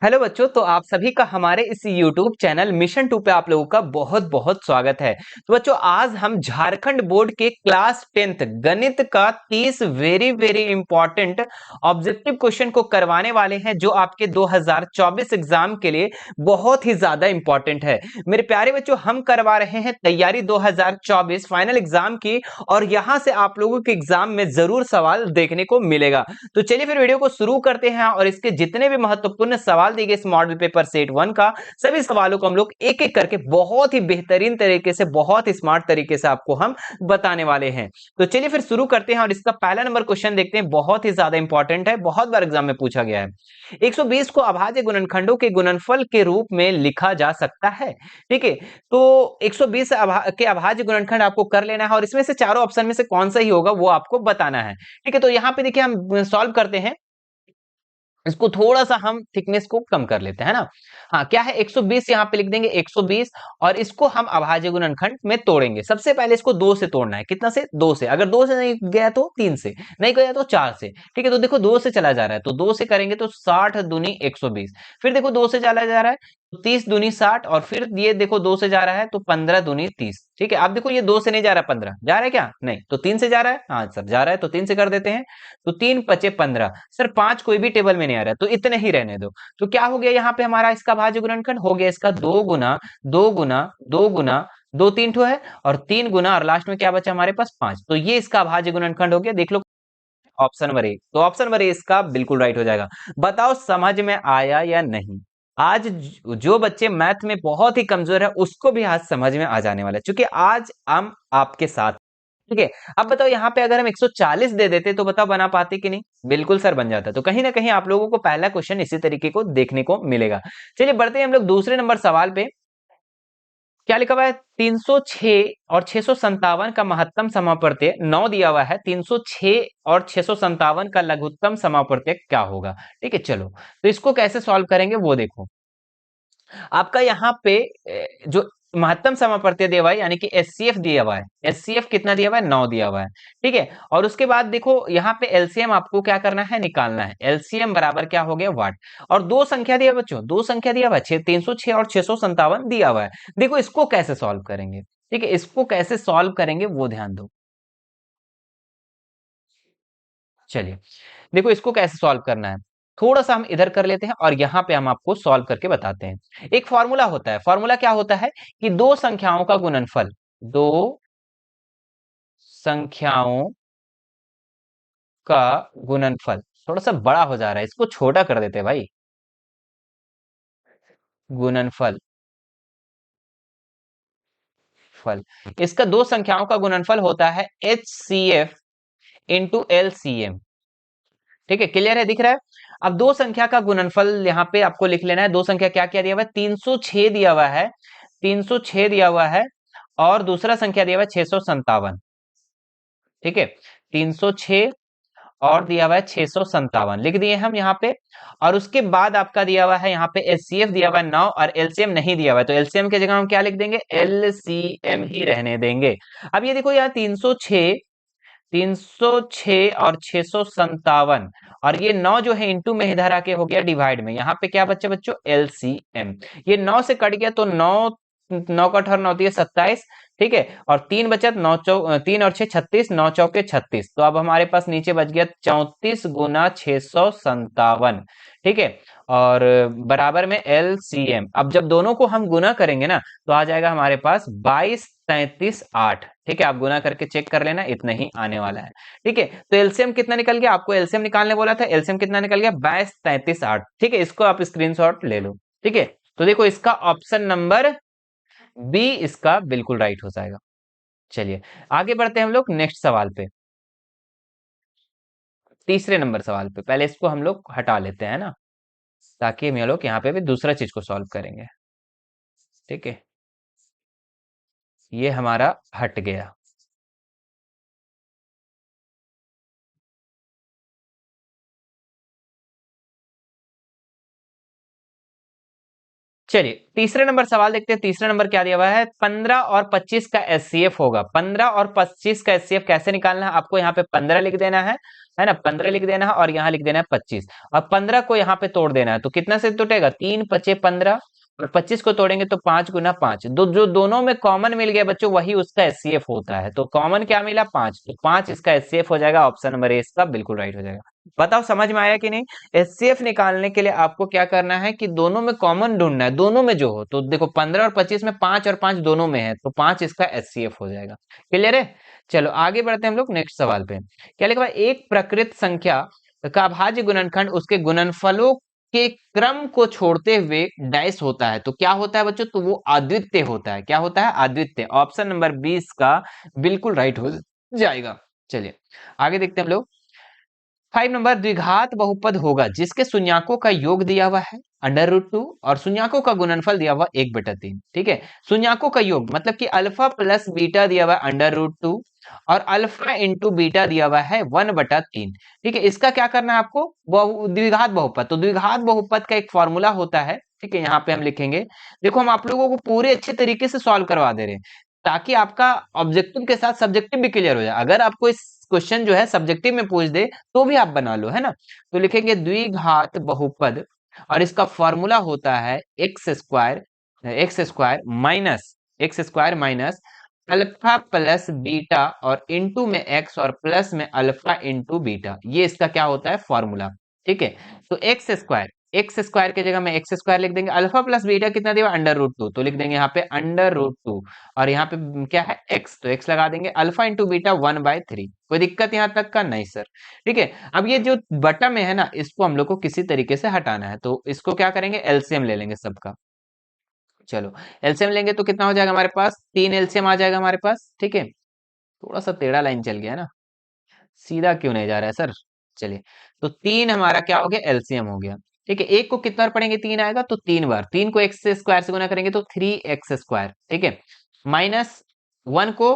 Hello बच्चों, तो आप सभी का हमारे इस YouTube चैनल मिशन 2 पे आप लोगों का बहुत बहुत स्वागत है। तो बच्चों, आज हम झारखंड बोर्ड के क्लास 10th गणित का 30 very very important objective question को करवाने वाले हैं, जो आपके 2024 एग्जाम के लिए बहुत ही ज्यादा इंपॉर्टेंट है। मेरे प्यारे बच्चों, हम करवा रहे हैं तैयारी 2024 फाइनल एग्जाम की, और यहां से आप लोगों के एग्जाम में जरूर सवाल देखने को मिलेगा। तो चलिए फिर वीडियो को शुरू करते हैं, और इसके जितने भी महत्वपूर्ण सवाल दिए गए इस मॉडल पेपर सेट 1 का, सभी सवालों को हम लोग एक एक करके बहुत ही बेहतरीन तरीके से, बहुत ही स्मार्ट तरीके से आपको हम बताने वाले हैं। तो चलिए फिर शुरू करते हैं, और इसका पहला नंबर क्वेश्चन देखते हैं। बहुत ही ज्यादा इंपॉर्टेंट है, बहुत बार एग्जाम में पूछा गया है। 120 को अभाज्य गुणनखंडों के गुणनफल के रूप में लिखा जा सकता है। ठीक है, तो 120 के अभाज्य गुणनखंड आपको कर लेना है, और इसमें से चारों ऑप्शन में से कौन सा ही होगा वो आपको बताना है। ठीक है, तो यहां पे देखिए हम सॉल्व करते हैं। इसको थोड़ा सा हम थिकनेस को कम कर लेते हैं ना। हाँ, क्या है, 120 यहाँ पे लिख देंगे 120, और इसको हम अभाज्य गुणनखंड में तोड़ेंगे। सबसे पहले इसको 2 से तोड़ना है। कितना से? 2 से। अगर 2 से नहीं गया तो 3 से, नहीं गया तो 4 से। ठीक है, तो देखो 2 से चला जा रहा है, तो 2 से करेंगे तो 60 दूनी 120। फिर देखो 2 से चला जा रहा है तो 30 दूनी 60, और फिर ये देखो 2 से जा रहा है तो 15 दूनी 30। ठीक है, अब देखो ये 2 से नहीं जा रहा, 15 जा रहा है क्या? नहीं, तो 3 से जा रहा है। हाँ सर, जा रहा है, तो 3 से कर देते हैं। तो 3 पचे 15। सर 5 कोई भी टेबल में नहीं आ रहा है, तो इतने ही रहने दो। तो क्या हो गया यहाँ पे हमारा, इसका भाज्य गुणनखंड हो गया इसका 2 गुना 2 गुना 2 गुना 2, 3 ठो है, और 3 गुना, और लास्ट में क्या बचा हमारे पास? 5। तो ये इसका भाज्य गुणनखंड हो गया। देख लो ऑप्शन नंबर ए, तो ऑप्शन नंबर ए इसका बिल्कुल राइट हो जाएगा। बताओ समझ में आया या नहीं? आज जो बच्चे मैथ में बहुत ही कमजोर है, उसको भी आज समझ में आ जाने वाला है, क्योंकि आज हम आपके साथ। ठीक है, अब बताओ यहाँ पे अगर हम 140 दे देते तो बताओ बना पाते कि नहीं? बिल्कुल सर, बन जाता। तो कहीं ना कहीं आप लोगों को पहला क्वेश्चन इसी तरीके को देखने को मिलेगा। चलिए बढ़ते हैं हम लोग दूसरे नंबर सवाल पे। क्या लिखा हुआ है? 306 और 657 का महत्तम समापवर्तीय 9 दिया हुआ है। 306 और 657 का लघुत्तम समापवर्तीय क्या होगा? ठीक है, चलो तो इसको कैसे सॉल्व करेंगे वो देखो। आपका यहाँ पे जो महत्तम समापवर्तीय दिया हुआ है, यानी कि एचसीएफ दिया हुआ है। एचसीएफ कितना दिया हुआ है? 9 दिया हुआ है। ठीक है, और उसके बाद देखो यहाँ पे एलसीएम आपको क्या करना है? निकालना है। एलसीएम बराबर क्या हो गया? वाट। और दो संख्या दिया बच्चों, दो संख्या दिया हुआ है, 306 और 657 दिया हुआ है। देखो इसको कैसे सॉल्व करेंगे। ठीक है, इसको कैसे सॉल्व करेंगे वो ध्यान दो। चलिए देखो इसको कैसे सॉल्व करना है। थोड़ा सा हम इधर कर लेते हैं, और यहां पे हम आपको सॉल्व करके बताते हैं। एक फॉर्मूला होता है। फॉर्मूला क्या होता है कि दो संख्याओं का गुणनफल, दो संख्याओं का गुणनफल। थोड़ा सा बड़ा हो जा रहा है, इसको छोटा कर देते हैं भाई। गुणनफल, फल, इसका दो संख्याओं का गुणनफल होता है H C F into L C M. ठीक है, क्लियर है, दिख रहा है? अब दो संख्या का गुणनफल यहाँ पे आपको लिख लेना है। दो संख्या क्या क्या दिया हुआ है? 306 दिया हुआ है, 306 दिया हुआ है, और दूसरा संख्या दिया हुआ है 657। ठीक है, 306 और दिया हुआ है 657, लिख दिए हम यहाँ पे। और उसके बाद आपका दिया हुआ है यहाँ पे एचसीएफ दिया हुआ है 9, और एलसीएम नहीं दिया हुआ है, तो एलसीएम की जगह हम क्या लिख देंगे? एलसीएम ही रहने देंगे। अब ये देखो यहाँ 306, 306 और 657, और ये 9 जो है इंटू में इधर आके हो गया डिवाइड में। यहाँ पे क्या बच्चे बच्चों? एलसीएम। ये 9 से कट गया तो 9, 9 का अठारह 9 दिए 27। ठीक है, और तीन बचत 9 3 और 6 36, 9 चौके 36। तो अब हमारे पास नीचे बच गया 34 गुना 657। ठीक है, और बराबर में एलसीएम। अब जब दोनों को हम गुना करेंगे ना, तो आ जाएगा हमारे पास 22 33 8। ठीक है, आप गुना करके चेक कर लेना, इतना ही आने वाला है। ठीक है, तो एलसीएम कितना निकल गया? आपको एलसीएम निकालने बोला था, एलसीएम कितना निकल गया? 22 33 8। ठीक है, इसको आप स्क्रीनशॉट ले लो। ठीक है, तो देखो इसका ऑप्शन नंबर बी इसका बिल्कुल राइट हो जाएगा। चलिए आगे बढ़ते हैं हम लोग नेक्स्ट सवाल पे, तीसरे नंबर सवाल पे। पहले इसको हम लोग हटा लेते हैं ना, ताकि हम लोग यहाँ पे भी दूसरा चीज को सॉल्व करेंगे। ठीक है, ये हमारा हट गया। चलिए तीसरे नंबर सवाल देखते हैं। तीसरे नंबर क्या दिया हुआ है, 15 और 25 का एचसीएफ होगा। 15 और 25 का एचसीएफ कैसे निकालना है, आपको यहाँ पे 15 लिख देना है ना, 15 लिख देना है और यहाँ लिख देना है 25, और 15 को यहाँ पे तोड़ देना है। तो कितना से टूटेगा, 3 पचे 15, और 25 को तोड़ेंगे तो 5 गुना 5, जो दोनों में कॉमन मिल गया बच्चों वही उसका एचसीएफ होता है। तो कॉमन क्या मिला, 5, तो 5 इसका एचसीएफ हो जाएगा। ऑप्शन नंबर ए इसका बिल्कुल राइट हो जाएगा। बताओ समझ में आया कि नहीं। एचसीएफ निकालने के लिए आपको क्या करना है कि दोनों में कॉमन ढूंढना है, दोनों में जो हो। तो देखो 15 और 25 में 5 और 5 दोनों में है, तो 5 इसका एचसीएफ हो जाएगा। क्लियर है। चलो आगे बढ़ते हैं हम लोग नेक्स्ट सवाल पे। क्या लिखा हुआ है, एक प्रकृत संख्या का अभाज्य गुणनखंड उसके गुणनफलों के क्रम को छोड़ते हुए डैश होता है, तो क्या होता है बच्चों, तो वो अद्वितीय होता है। क्या होता है, अद्वितीय। ऑप्शन नंबर 20 का बिल्कुल राइट हो जाएगा। चलिए आगे देखते हैं हम लोग। 5 नंबर, द्विघात बहुपद होगा जिसके शून्याकों का योग दिया हुआ है √2 और शून्याकों का गुणनफल दिया हुआ 1/3। ठीक है, शून्याकों का योग मतलब कि अल्फा प्लस बीटा दिया हुआ √2 और अल्फा इंटू बीटा दिया हुआ है 1/3। ठीक है, इसका क्या करना है आपको, द्विघात बहुपद। तो द्विघात बहुपद का एक फॉर्मूला होता है। ठीक है, यहाँ पे हम लिखेंगे। देखो हम आप लोगों को पूरे अच्छे तरीके से सॉल्व करवा दे रहे हैं ताकि आपका ऑब्जेक्टिव के साथ सब्जेक्टिव भी क्लियर हो जाए। अगर आपको इस क्वेश्चन जो है सब्जेक्टिव में पूछ दे तो भी आप बना लो, है ना। तो लिखेंगे द्विघात बहुपद और इसका फॉर्मूला होता है X square minus alpha plus beta और इंटू में एक्स और प्लस में अल्फा इंटू बीटा। ये इसका क्या होता है, फॉर्मूला। ठीक है, तो एक्स स्क्वायर की जगह में एक्स स्क्वायर लिख देंगे। अल्फा प्लस बीटा कितना दिया, √2, तो लिख देंगे यहाँ पे √2 और यहाँ पे क्या है एक्स, तो एक्स लगा देंगे। Alpha into beta 1/3। कोई दिक्कत यहाँ तक का, नहीं सर। ठीक है, अब ये जो बटा में है ना, इसको हम लोग को किसी तरीके से हटाना है, तो इसको क्या करेंगे, एलसीएम ले लेंगे सबका। चलो एलसीएम लेंगे तो कितना हो जाएगा हमारे पास, 3 एलसीएम आ जाएगा हमारे पास। ठीक है, थोड़ा सा टेढ़ा लाइन चल गया है ना, सीधा क्यों नहीं जा रहा है सर। चलिए, तो 3 हमारा क्या हो गया, एलसीएम हो गया। ठीक है, एक को कितना बार पढ़ेंगे, 3 आएगा तो 3 बार। 3 को एक्स स्क्वायर से गुना करेंगे तो 3x²। ठीक है, माइनस 1 को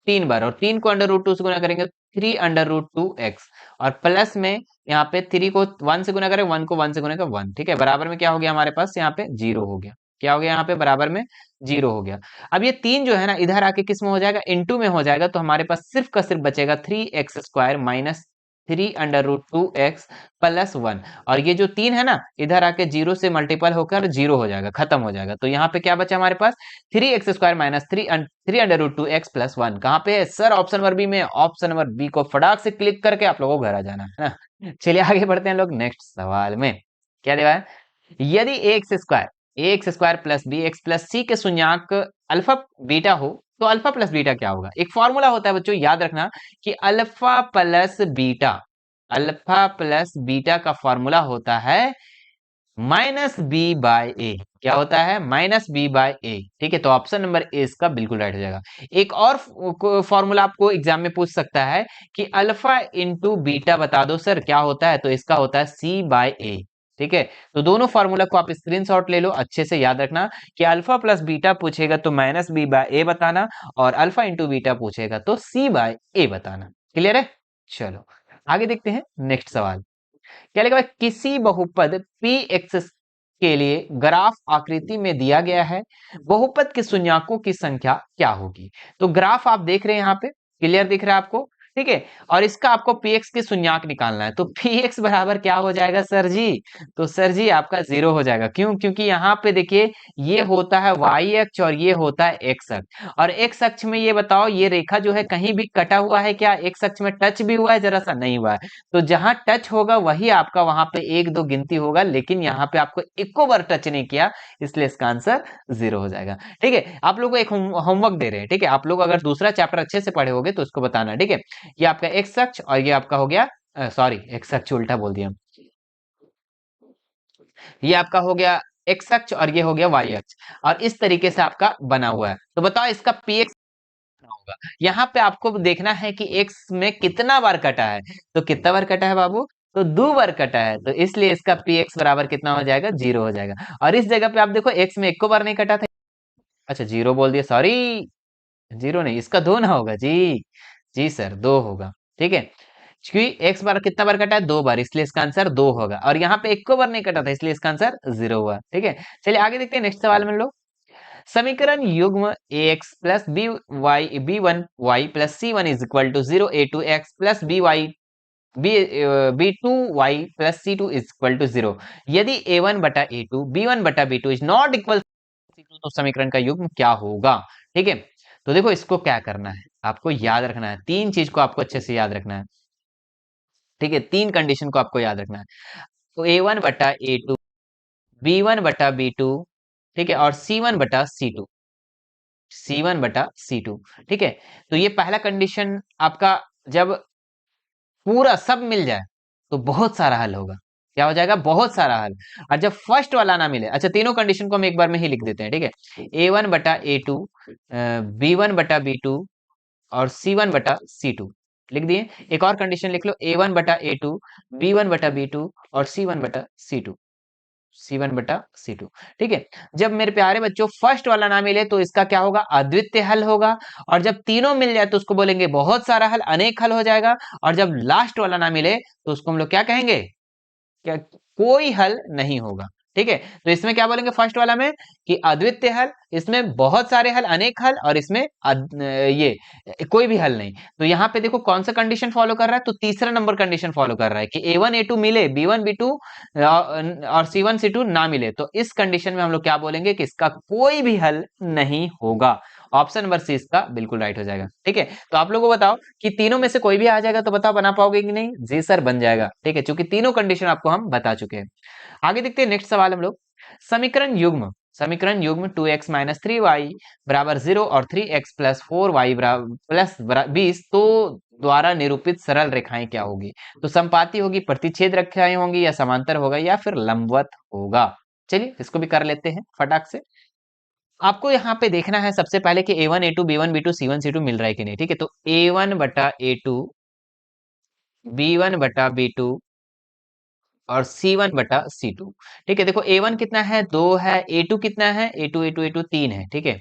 3 बार और 3 को √2 से गुना करेंगे 3√2x और प्लस में यहाँ पे 3 को 1 से गुना करें, 1 को 1 से गुना करें 1। ठीक है, बराबर में क्या हो गया हमारे पास, यहाँ पे 0 हो गया। क्या हो गया यहाँ पे, बराबर में 0 हो गया। अब ये 3 जो है ना इधर आके किस में हो जाएगा, इनटू में हो जाएगा। तो हमारे पास सिर्फ का सिर्फ बचेगा 3x² माइनस 3√2x प्लस 1। और ये जो 3 है ना इधर आके 0 से मल्टीपल होकर 0 हो जाएगा, खत्म हो जाएगा। तो यहाँ पे क्या बचा हमारे पास, 3x² माइनस 3√2x प्लस 1। कहाँ पे है सर, ऑप्शन नंबर बी में। ऑप्शन नंबर बी को फटाक से क्लिक करके आप लोगों को घर आ जाना है ना। चलिए आगे बढ़ते हैं लोग नेक्स्ट सवाल में। क्या दिया है, यदि A X square plus B X plus C के शून्याक अल्फा बीटा हो तो अल्फा प्लस बीटा क्या होगा। एक फॉर्मूला होता है बच्चों, याद रखना कि अल्फा प्लस बीटा का फॉर्मूला होता है -b/a। क्या होता है, -b/a। ठीक है, तो ऑप्शन नंबर ए इसका बिल्कुल राइट हो जाएगा। एक और फॉर्मूला आपको एग्जाम में पूछ सकता है कि अल्फा इंटू बीटा बता दो सर क्या होता है, तो इसका होता है c/a। ठीक है, तो दोनों फॉर्मूला को आप स्क्रीनशॉट ले लो, अच्छे से याद रखना कि अल्फा प्लस बीटा पूछेगा तो -b/a बताना और अल्फा इंटू बीटा पूछेगा तो c/a बताना। क्लियर है। चलो आगे देखते हैं नेक्स्ट सवाल। क्या लिखा है, किसी बहुपद px के लिए ग्राफ आकृति में दिया गया है, बहुपद के शून्याकों की संख्या क्या होगी। तो ग्राफ आप देख रहे हैं यहाँ पे, क्लियर दिख रहा है आपको। ठीक है, और इसका आपको px के शून्याक निकालना है। तो px बराबर क्या हो जाएगा सर जी, तो सर जी आपका 0 हो जाएगा। क्यों, क्योंकि यहाँ पे देखिए ये होता है y अक्ष और ये होता है x अक्ष। और x अक्ष में ये बताओ, ये रेखा जो है कहीं भी कटा हुआ है क्या, x अक्ष में टच भी हुआ है, जरा सा नहीं हुआ है। तो जहां टच होगा वही आपका वहां पे 1 2 गिनती होगा, लेकिन यहाँ पे आपको एको बार टच नहीं किया, इसलिए इसका आंसर 0 हो जाएगा। ठीक है, आप लोगों को एक होमवर्क दे रहे हैं। ठीक है, आप लोग अगर दूसरा चैप्टर अच्छे से पढ़े होगे तो उसको बताना। ठीक है, ये आपका एक्स अक्ष और ये आपका हो गया, सॉरी एक्स अक्ष उल्टा बोल दिया, ये आपका हो गया एक्स अक्ष और ये हो गया वाई अक्ष, और इस तरीके से आपका बना हुआ है। तो बताओ इसका पीएक्स होगा। यहाँ पे आपको देखना है कि एक्स में कितना बार कटा है, तो कितना बार कटा है बाबू, तो 2 बार कटा है, तो इसलिए इसका px बराबर कितना हो जाएगा, 0 हो जाएगा। और इस जगह पे आप देखो x में 1 बार नहीं कटा था, अच्छा 0 बोल दिया, सॉरी 0 नहीं, इसका 2 ना होगा जी, जी सर 2 होगा। ठीक है, क्योंकि x बार कितना बार कटा है, 2 बार, इसलिए इसका आंसर 2 होगा। और यहाँ पे 1 बार नहीं कटा था, इसलिए इसका आंसर 0 हुआ। ठीक है, चलिए आगे देखते हैं नेक्स्ट सवाल में लोग। समीकरण युग्म ax plus b1y plus c1 is equal to 0 a2x plus b2y plus c2 is equal to 0 यदि a1 बटा a2 b1 बटा b2 is not equal c2 तो समीकरण का युग्म क्या होगा। ठीक है, तो देखो इसको क्या करना है, आपको याद रखना है, तीन चीज को आपको अच्छे से याद रखना है। ठीक है, तीन कंडीशन को आपको याद रखना है। तो a1 बटा a2, b1 बटा b2, ठीक है, और c1 बटा c2, C1 बटा C2। ठीक है, तो ये पहला कंडीशन आपका जब पूरा सब मिल जाए तो बहुत सारा हल होगा। क्या हो जाएगा, बहुत सारा हल। और जब फर्स्ट वाला ना मिले, अच्छा तीनों कंडीशन को हम एक बार में ही लिख देते हैं। ठीक है, A1 बटा A2, B1 बटा B2 और C1 बटा C2 लिख दिए। एक और कंडीशन लिख लो, A1 बटा A2, B1 बटा B2 और C1 बटा C2, C1 बटा C2। ठीक है, जब मेरे प्यारे बच्चों फर्स्ट वाला ना मिले तो इसका क्या होगा, अद्वितीय हल होगा। और जब तीनों मिल जाए तो उसको बोलेंगे बहुत सारा हल, अनेक हल हो जाएगा। और जब लास्ट वाला ना मिले तो उसको हम लोग क्या कहेंगे, क्या कोई हल नहीं होगा। ठीक है, तो इसमें क्या बोलेंगे फर्स्ट वाला में कि अद्वितीय हल, इसमें बहुत सारे हल, अनेक हल, और इसमें ये कोई भी हल नहीं। तो यहाँ पे देखो कौन सा कंडीशन फॉलो कर रहा है, तो तीसरा नंबर कंडीशन फॉलो कर रहा है कि A1 A2 मिले, B1 B2 और C1 C2 ना मिले, तो इस कंडीशन में हम लोग क्या बोलेंगे कि इसका कोई भी हल नहीं होगा। ऑप्शन नंबर सी इसका बिल्कुल राइट हो जाएगा। ठीक है, तो आप लोगों को बताओ कि तीनों में से कोई भी आ जाएगा तो बताओ बना पाओगे कि नहीं। जी सर बन जाएगा। ठीक है, क्योंकि तीनों कंडीशन आपको हम बता चुके हैं। आगे देखते हैं नेक्स्ट सवाल हम लोग। समीकरण युग्म 2x माइनस 3y बराबर 0 और 3x प्लस 4y प्लस 20 तो द्वारा निरूपित सरल रेखाएं क्या होगी। तो समपाती होगी, प्रतिच्छेद रेखाएं होंगी, या समांतर होगा, या फिर लंबवत होगा। चलिए इसको भी कर लेते हैं फटाक से। आपको यहाँ पे देखना है सबसे पहले कि A1 A2 B1 B2 C1 C2 मिल रहा है कि नहीं। ठीक है, तो A1 बटा A2, B1 बटा B2 और C1 बटा C2। ठीक है, देखो A1 कितना है, 2 है, A2 कितना है, A2 3 है। ठीक है,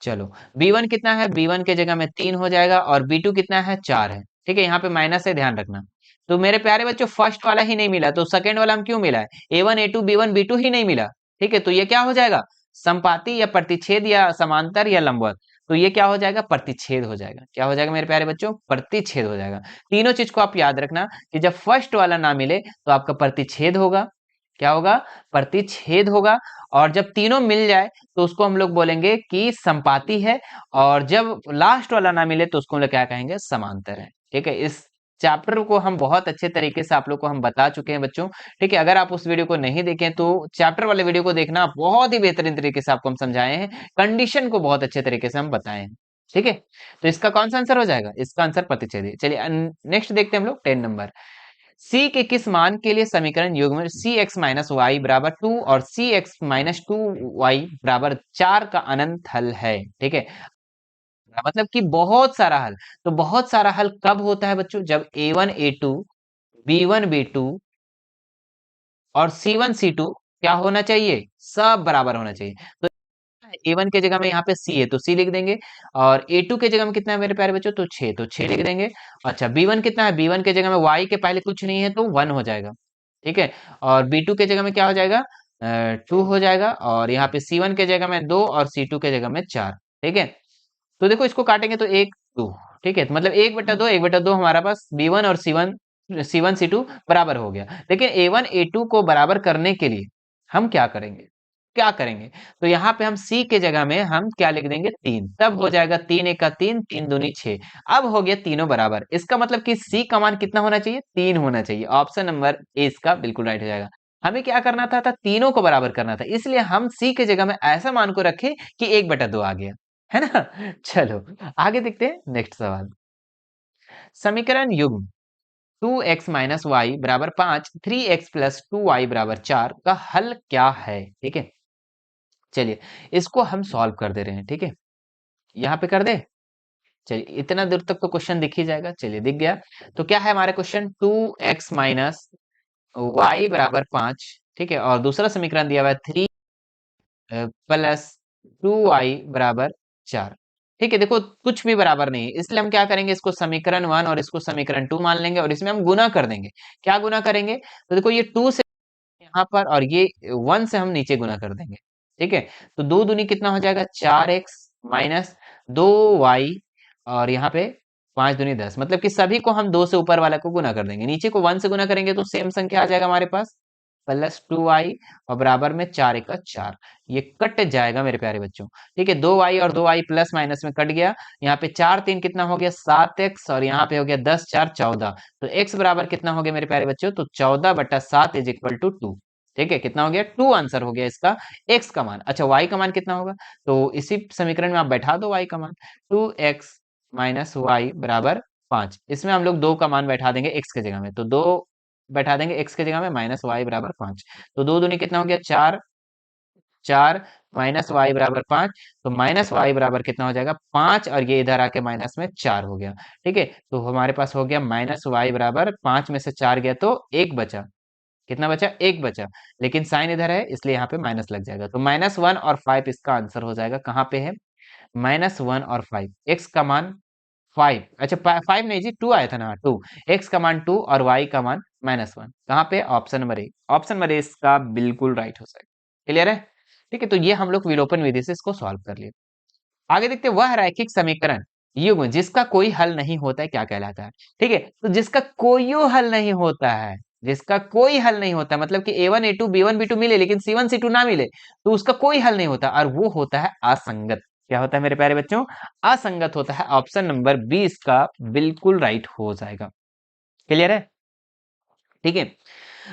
चलो B1 कितना है, B1 के जगह में 3 हो जाएगा, और B2 कितना है, 4 है। ठीक है, यहाँ पे माइनस है, ध्यान रखना। तो मेरे प्यारे बच्चों फर्स्ट वाला ही नहीं मिला, तो सेकंड वाला हम क्यों मिला है, A1 A2 B1 B2 ही नहीं मिला। ठीक है, तो ये क्या हो जाएगा, संपाती या प्रतिच्छेद या समांतर या लंबवत। तो ये क्या हो जाएगा, प्रतिच्छेद हो जाएगा। क्या हो जाएगा मेरे प्यारे बच्चों, प्रतिच्छेद हो जाएगा। तीनों चीज को आप याद रखना कि जब फर्स्ट वाला ना मिले तो आपका प्रतिच्छेद होगा। क्या होगा, प्रतिच्छेद होगा। और जब तीनों मिल जाए तो उसको हम लोग बोलेंगे कि संपाती है। और जब लास्ट वाला ना मिले तो उसको हम लोग क्या कहेंगे, समांतर है। ठीक है, इस चैप्टर को हम बहुत अच्छे तरीके से आप लोग को हम बता चुके हैं बच्चों। ठीक है, अगर आप उस वीडियो को नहीं देखें तो चैप्टर वाले वीडियो को देखना, बहुत ही बेहतरीन तरीके से आपको हम समझाए हैं, कंडीशन को बहुत अच्छे तरीके से हम बताए हैं। ठीक है, तो इसका कौन सा आंसर हो जाएगा, इसका आंसर प्रतिच्छेद है। चलिए नेक्स्ट देखते हैं हम लोग 10 नंबर। C के किस मान के लिए समीकरण युग्म सी एक्स माइनस वाई बराबर 2 और सी एक्स माइनस 2y बराबर 4 का अनंत हल है। ठीक है, मतलब कि बहुत सारा हल। तो बहुत सारा हल कब होता है बच्चों, जब A1 A2 B1 B2 और C1 C2 क्या होना चाहिए, सब बराबर होना चाहिए। तो A1 के जगह में यहाँ पे C है तो C लिख देंगे, और A2 के जगह में कितना है मेरे प्यारे बच्चों, तो 6, तो 6 लिख देंगे। अच्छा B1 कितना है, B1 के जगह में Y के पहले कुछ नहीं है तो 1 हो जाएगा। ठीक है, और B2 के जगह में क्या हो जाएगा, 2 हो जाएगा, और यहाँ पे C1 के जगह में 2 और C2 के जगह में 4। ठीक है, तो देखो इसको काटेंगे तो 1 2। ठीक है, तो मतलब 1/2 1/2 हमारा पास B1 और C1 C2 बराबर हो गया। लेकिन A1 A2 को बराबर करने के लिए हम क्या करेंगे, क्या करेंगे, तो यहाँ पे हम C के जगह में हम क्या लिख देंगे, 3, तब हो जाएगा 3 1 का 3, 3 दूनी 6। अब हो गया तीनों बराबर, इसका मतलब कि C का मान कितना होना चाहिए, 3 होना चाहिए। ऑप्शन नंबर ए इसका बिल्कुल राइट हो जाएगा। हमें क्या करना था, तीनों को बराबर करना था, इसलिए हम C के जगह में ऐसा मान को रखे कि 1/2 आ गया, है ना। चलो आगे देखते हैं नेक्स्ट सवाल। समीकरण युग्म 2x माइनस वाई बराबर 5, 3x प्लस 2y बराबर 4 का हल क्या है। ठीक है, चलिए इसको हम सॉल्व कर दे रहे हैं। ठीक है, यहाँ पे कर दे। चलिए इतना दूर तक तो क्वेश्चन दिख ही जाएगा, चलिए दिख गया। तो क्या है हमारा क्वेश्चन, 2x माइनस वाई बराबर 5। ठीक है, और दूसरा समीकरण दिया हुआ है 3 प्लस 2y बराबर 4। ठीक है, देखो कुछ भी बराबर नहीं है, इसलिए हम क्या करेंगे, इसको समीकरण 1 और इसको समीकरण 2 मान लेंगे और इसमें हम गुना कर देंगे। क्या गुना करेंगे, तो देखो ये 2 से यहाँ पर और ये 1 से हम नीचे गुना कर देंगे। ठीक है, तो 2 दूनी कितना हो जाएगा, 4x माइनस 2y और यहाँ पे 5 दूनी 10, मतलब कि सभी को हम 2 से ऊपर वाला को गुना कर देंगे, नीचे को 1 से गुना करेंगे तो सेम संख्या आ जाएगा हमारे पास, प्लस 2y और बराबर में 4 का 4, ये कट जाएगा मेरे प्यारे बच्चों। ठीक है, 2y और 2y प्लस माइनस में कट गया, यहाँ पे 4 3 कितना हो गया, 7x और यहाँ पे हो गया 10 4 14, तो x बराबर कितना हो गया मेरे प्यारे बच्चों, तो 14/7 इज इक्वल टू 2। ठीक है, कितना हो गया, 2 आंसर हो गया इसका x का मान। अच्छा, y का मान कितना होगा, तो इसी समीकरण में आप बैठा दो y का मान, 2x माइनस वाई बराबर 5, इसमें हम लोग 2 का मान बैठा देंगे x के जगह में, तो 2 बैठा देंगे x के जगह में, माइनस वाई बराबर 5, तो 2 दूनी कितना हो गया, 4 4 माइनस वाई बराबर 5, तो माइनस वाई बराबर कितना हो जाएगा, 5 और ये इधर आके माइनस में 4 हो गया। ठीक है, तो हमारे पास हो गया माइनस वाई बराबर 5 में से 4 गया तो 1 बचा, कितना बचा, 1 बचा, लेकिन साइन इधर है इसलिए यहाँ पे माइनस लग जाएगा, तो -1 और 5 इसका आंसर हो जाएगा, कहाँ पे है, -1 और 5, x का मान 5, अच्छा 5 नहीं जी, 2 आया था ना, 2, x का मान 2 और y का मान -1, कहाँ पे, option number A, option number A इसका बिल्कुल राइट हो जाएगा। क्लियर है, ठीक है, तो ये हम लोग विलोपन विधि से इसको सॉल्व कर लिए। आगे देखते हैं, वह रैखिक समीकरण युग्म जिसका कोई हल नहीं होता है क्या कहलाता है। ठीक है, तो जिसका कोई हल नहीं होता है, जिसका कोई हल नहीं होता, मतलब कि a1 a2 b1 b2 मिले लेकिन c1 c2 ना मिले, तो उसका कोई हल नहीं होता और वो होता है असंगत। क्या होता है मेरे प्यारे बच्चों, असंगत होता है, ऑप्शन नंबर बी इसका बिल्कुल राइट हो जाएगा। क्लियर है, ठीक है,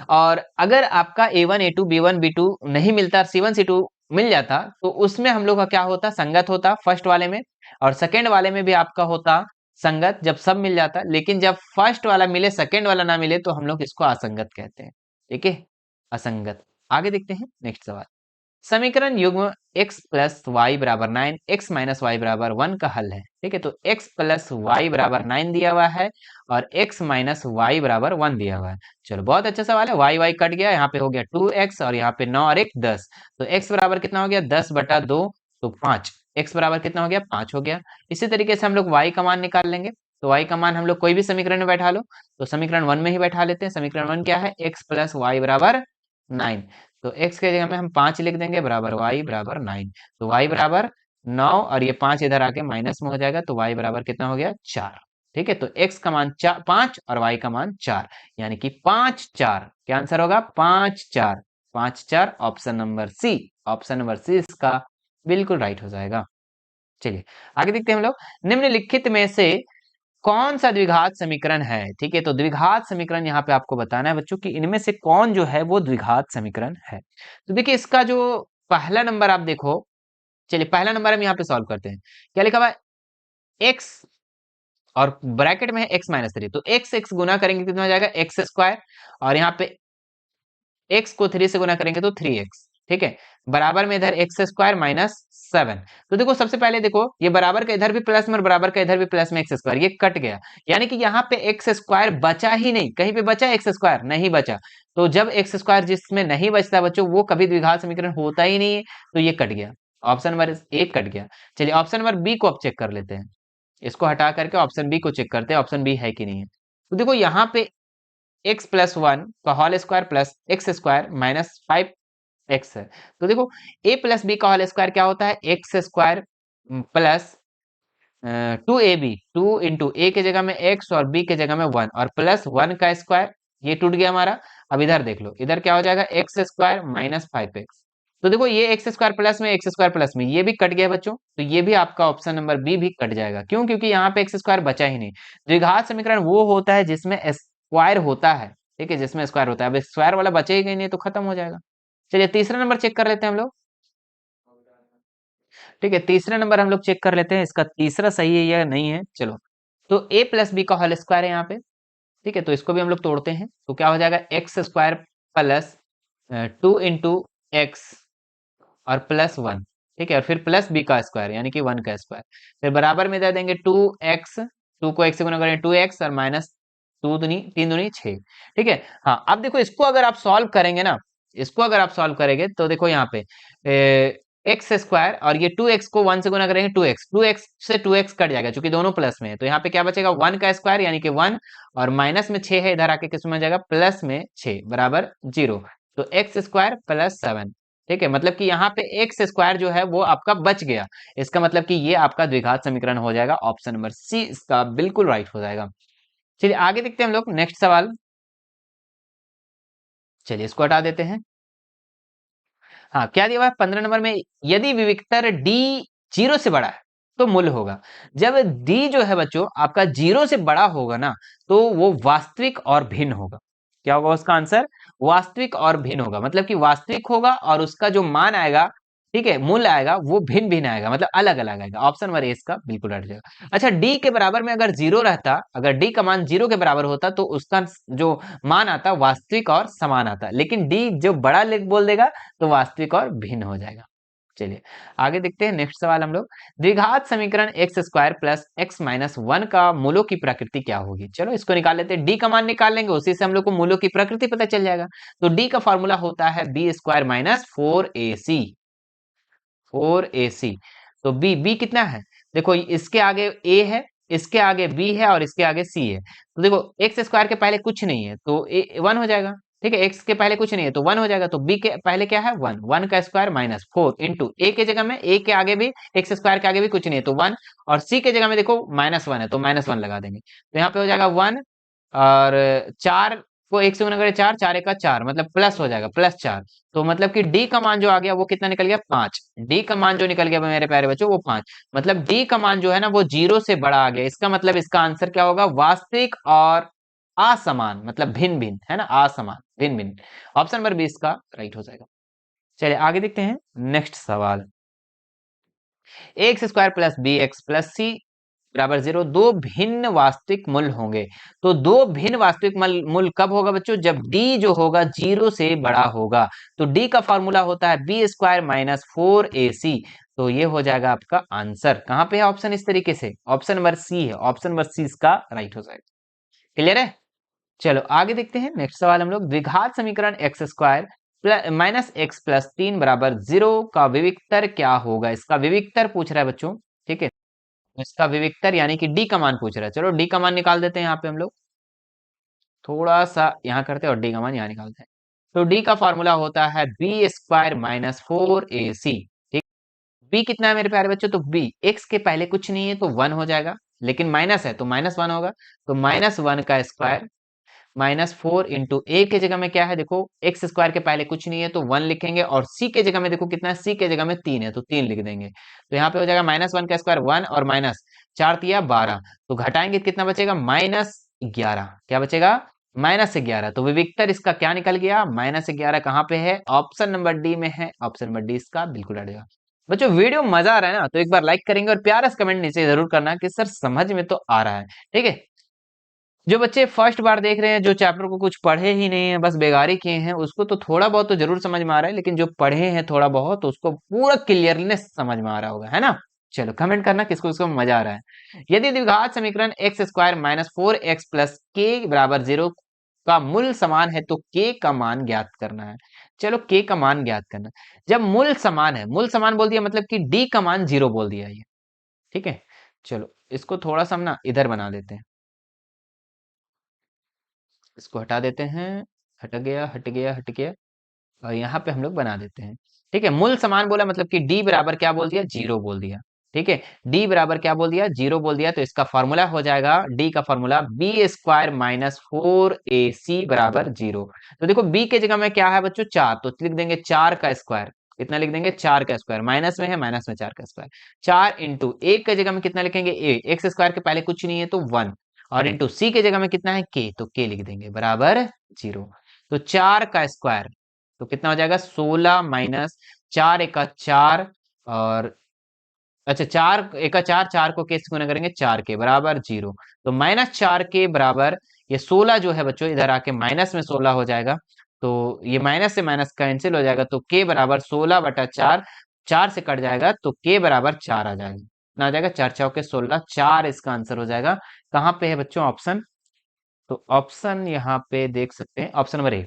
और अगर आपका A1 A2 B1 B2 नहीं मिलता, C1 C2 मिल जाता, तो उसमें हम लोग का क्या होता, संगत होता फर्स्ट वाले में, और सेकंड वाले में भी आपका होता संगत जब सब मिल जाता, लेकिन जब फर्स्ट वाला मिले सेकंड वाला ना मिले तो हम लोग इसको असंगत कहते हैं। ठीक है, असंगत। आगे देखते हैं नेक्स्ट सवाल, समीकरण युग्म x प्लस वाई बराबर 9 x माइनस वाई बराबर 1 का हल है। ठीक है, तो x प्लस वाई बराबर 9 दिया हुआ है और x माइनस वाई बराबर 1 दिया हुआ है। चलो बहुत अच्छा सवाल है, y y कट गया, यहाँ पे हो गया 2x और यहाँ पे 9 और 1 10, तो x बराबर कितना हो गया, 10/2, तो 5, x बराबर कितना हो गया, 5 हो गया। इसी तरीके से हम लोग y का मान निकाल लेंगे, तो y का मान हम लोग कोई भी समीकरण में बैठा लो, तो समीकरण 1 में ही बैठा लेते हैं। समीकरण 1 क्या है, x प्लस वाई बराबर 9, तो x के जगह में हम 5 लिख देंगे बराबर y बराबर 9, तो y बराबर 9 और ये 5 इधर आके माइनस में हो जाएगा, तो y बराबर कितना हो गया, 4। ठीक है, तो x का मान 5 और y का मान 4, यानी कि 5 4, क्या आंसर होगा, 5 4, 5 4, option number C, option number C इसका बिल्कुल राइट हो जाएगा। चलिए आगे देखते हैं हम लोग, निम्नलिखित में से कौन सा द्विघात समीकरण है। ठीक है, तो द्विघात समीकरण यहाँ पे आपको बताना है बच्चों कि इनमें से कौन जो है वो द्विघात समीकरण है। तो देखिए इसका जो पहला नंबर आप देखो, चलिए पहला नंबर हम यहाँ पे सॉल्व करते हैं, क्या लिखा हुआ है, x और ब्रैकेट में है x माइनस 3, तो x गुना करेंगे कितना हो जाएगा, एक्स स्क्वायर, और यहाँ पे x को 3 से गुना करेंगे तो 3x। ठीक है, बराबर में इधर एक्स स्क्वायर माइनस 7, तो देखो सबसे पहले देखो ये बराबर का इधर भी प्लस में और बराबर का इधर भी प्लस में एक्स स्क्वायर, ये कट गया, यानी कि यहाँ पे एक्स स्क्वायर बचा ही नहीं, कहीं पे बचा एक्स स्क्वायर नहीं बचा, तो जब एक्स स्क्वायर जिसमें नहीं बचता बच्चों वो कभी द्विघात समीकरण होता ही नहीं है, तो ये कट गया, ऑप्शन नंबर ए कट गया। चलिए ऑप्शन नंबर बी को अब चेक कर लेते हैं, इसको हटा करके ऑप्शन बी को चेक करते हैं, ऑप्शन बी है कि नहीं है। तो देखो यहाँ पे x प्लस 1 का whole square plus X square minus 5x है, तो देखो a प्लस बी का होल स्क्वायर क्या होता है, X square plus 2ab, 2 into A के जगह में x और b के जगह में 1 और प्लस 1 का स्क्वायर, ये टूट गया हमारा। अब इधर देख लो, इधर क्या हो जाएगा, एक्स स्क्वायर माइनस 5x, तो देखो ये एक्स स्क्वायर प्लस में एक्स स्क्वायर प्लस में ये भी कट गया बच्चों, तो ये भी आपका ऑप्शन नंबर बी भी कट जाएगा, क्यों, क्योंकि यहाँ पे एक्स स्क्वायर बचा ही नहीं। द्विघात समीकरण वो होता है जिसमें स्क्वायर होता है, ठीक है, जिसमें स्क्वायर होता है, अब स्क्वायर वाला बचेगा ही नहीं तो खत्म हो जाएगा। चलिए तीसरा नंबर चेक कर लेते हैं हम लोग। ठीक है, तीसरा नंबर हम लोग चेक कर लेते हैं, इसका तीसरा सही है या नहीं है। चलो, तो a प्लस बी का होल स्क्वायर है यहाँ पे, ठीक है, तो इसको भी हम लोग तोड़ते हैं, तो क्या हो जाएगा, x square plus 2 into x और प्लस 1, ठीक है, और फिर प्लस बी का स्क्वायर यानी कि 1 का स्क्वायर, फिर बराबर में दे देंगे 2x, 2 को x से गुना करें 2x और माइनस 2 दूनी 3 दूनी 6। ठीक है, हाँ अब देखो इसको अगर आप सॉल्व करेंगे ना, इसको अगर आप सॉल्व करेंगे तो देखो यहाँ पे एक्स स्क्वायर और ये 2x को 1 से गुना करेंगे 2x से 2x कट जाएगा क्योंकि दोनों प्लस में है, तो यहाँ पे क्या बचेगा 1 का स्क्वायर यानी कि 1 और माइनस में 6 है, इधर आके किस में जाएगा प्लस में 6 बराबर 0। तो एक्स स्क्वायर प्लस 7, ठीक है, मतलब कि यहाँ पे एक्स स्क्वायर जो है वो आपका बच गया। इसका मतलब कि ये आपका द्विघात समीकरण हो जाएगा, ऑप्शन नंबर सी इसका बिल्कुल राइट हो जाएगा। चलिए आगे देखते हैं हम लोग नेक्स्ट सवाल। चलिए इसको हटा देते हैं। हाँ क्या दिया हुआ है 15 नंबर में, यदि विविक्तर डी 0 से बड़ा है तो मूल होगा। जब डी जो है बच्चों आपका 0 से बड़ा होगा ना, तो वो वास्तविक और भिन्न होगा। क्या होगा उसका आंसर, वास्तविक और भिन्न होगा, मतलब कि वास्तविक होगा और उसका जो मान आएगा, ठीक है, मूल्य आएगा वो भिन्न भिन्न आएगा, मतलब अलग अलग आएगा। ऑप्शन नंबर ए इसका बिल्कुल हट जाएगा। अच्छा डी के बराबर में अगर 0 रहता, अगर डी का मान 0 के बराबर होता तो उसका जो मान आता वास्तविक और समान आता, लेकिन डी जो बड़ा बोल देगा तो वास्तविक और भिन्न हो जाएगा। चलिए आगे देखते हैं नेक्स्ट सवाल हम लोग। द्विघात समीकरण x square plus x minus 1 का मूलों की प्रकृति क्या होगी। चलो इसको निकाल लेते हैं, डी का मान निकाल लेंगे, उसी से हम लोग को मूलों की प्रकृति पता चल जाएगा। तो डी का फॉर्मूला होता है B square minus 4ac, 4ac। तो बी कितना है, देखो इसके आगे a है, इसके आगे b है और इसके आगे c है। तो देखो एक्स स्क्वायर के पहले कुछ नहीं है तो ए 1 हो जाएगा, ठीक है, एक्स के पहले कुछ नहीं है तो 1 हो जाएगा। तो b के पहले क्या है 1, 1 का स्क्वायर माइनस 4 इंटू a के जगह में, a के आगे भी एक्स स्क्वायर के आगे भी कुछ नहीं है तो 1, और c के जगह में देखो -1 है तो -1 लगा देंगे, तो यहाँ पे हो जाएगा 1 और 4 को 1 से गुना करें 4, 4 एक का 4 मतलब प्लस हो जाएगा, +4। तो मतलब कि डी का मान जो आ गया वो कितना निकल गया 5। डी का मान जो निकल गया मेरे प्यारे बच्चों वो 5, मतलब डी का मान जो है ना वो 0 से बड़ा आ गया। इसका मतलब इसका आंसर क्या होगा, वास्तविक और असमान, मतलब भिन्न भिन्न है ना, असमान भिन्न भिन्न। ऑप्शन नंबर 20 का राइट हो जाएगा। चलिए आगे देखते हैं नेक्स्ट सवाल। X square plus B X plus C बराबर 0 दो भिन्न वास्तविक मूल्य होंगे। तो दो भिन्न वास्तविक मूल्य कब होगा बच्चों, जब d जो होगा 0 से बड़ा होगा। तो d का फॉर्मूला होता है बी स्क्वायर माइनस 4ac। तो ये हो जाएगा आपका आंसर। कहां पे है ऑप्शन, इस तरीके से ऑप्शन नंबर सी है, ऑप्शन नंबर सी इसका राइट हो जाएगा। क्लियर है। चलो आगे देखते हैं नेक्स्ट सवाल हम लोग। द्विघात समीकरण x square minus x plus 3 बराबर 0 का विविक्तर क्या होगा। इसका विविक्तर पूछ रहा है बच्चों, ठीक है, इसका विविक्तर यानी कि डी का मान पूछ रहा है। चलो डी का मान निकाल देते हैं यहाँ पे हम लोग, थोड़ा सा यहाँ करते हैं और डी का मान यहाँ निकालते हैं। तो डी का फॉर्मूला होता है बी स्क्वायर माइनस 4ac, ठीक। बी कितना है मेरे प्यारे बच्चों, तो बी एक्स के पहले कुछ नहीं है तो 1 हो जाएगा, लेकिन माइनस है तो -1 होगा। तो -1 का स्क्वायर -4 इंटू ए के जगह में क्या है, देखो एक्स स्क्वायर के पहले कुछ नहीं है तो 1 लिखेंगे, और सी के जगह में देखो कितना है, सी के जगह में 3 है तो 3 लिख देंगे। तो यहाँ पे हो जाएगा -1 का स्क्वायर 1 और माइनस 4 तिया 12, तो घटाएंगे तो कितना बचेगा -11। क्या बचेगा -11। तो विविक्तर इसका क्या निकल गया, -11 कहाँ पे है, ऑप्शन नंबर डी में है। ऑप्शन नंबर डी इसका बिल्कुल हटेगा। बच्चों वीडियो मजा आ रहा है ना तो एक बार लाइक करेंगे और प्यारा सा कमेंट नीचे जरूर करना कि सर समझ में तो आ रहा है, ठीक है। जो बच्चे फर्स्ट बार देख रहे हैं, जो चैप्टर को कुछ पढ़े ही नहीं है बस बेगारी किए हैं, उसको तो थोड़ा बहुत तो जरूर समझ में आ रहा है, लेकिन जो पढ़े हैं थोड़ा बहुत तो उसको पूरा क्लियरनेस समझ में आ रहा होगा, है ना। चलो कमेंट करना किसको किसको मजा आ रहा है। यदि द्विघात समीकरण x square minus 4x plus के बराबर 0 का मूल समान है तो के का मान ज्ञात करना है। चलो के का मान ज्ञात करना है। जब मूल समान है, मूल समान बोल दिया मतलब कि डी का मान 0 बोल दिया ये, ठीक है। चलो इसको थोड़ा सा हम ना इधर बना देते हैं, इसको हटा देते हैं, हट गया हट गया हट गया, और यहाँ पे हम लोग बना देते हैं, ठीक है। मूल समान बोला मतलब कि डी बराबर क्या बोल दिया, 0 बोल दिया, ठीक है। डी बराबर क्या बोल दिया, 0 बोल दिया, तो इसका फॉर्मूला हो जाएगा, डी का formula B square minus 4ac बराबर 0। तो देखो बी के जगह में क्या है बच्चों 4, तो लिख देंगे 4 का स्क्वायर, कितना लिख देंगे 4 का स्क्वायर, माइनस में है माइनस में 4 का स्क्वायर, 4 इंटू एक के जगह में कितना लिखेंगे ए, एक्स स्क्वायर के पहले कुछ नहीं है तो 1, और इंटू सी के जगह में कितना है के, तो के लिख देंगे बराबर 0। तो 4 का स्क्वायर तो कितना हो जाएगा 16 माइनस 4 एका 4, और अच्छा 4 एका 4, 4 को कैसे गुना करेंगे 4 के बराबर 0। तो -4 के बराबर ये 16 जो है बच्चों इधर आके माइनस में 16 हो जाएगा, तो ये माइनस से माइनस कैंसिल हो जाएगा, तो के बराबर 16/4, 4 से कट जाएगा तो के बराबर 4 आ जाएगा। ना आ जाएगा 4 चौके 16, 4 इसका आंसर हो जाएगा। कहाँ पे है बच्चों ऑप्शन, तो ऑप्शन यहाँ पे देख सकते हैं option number A,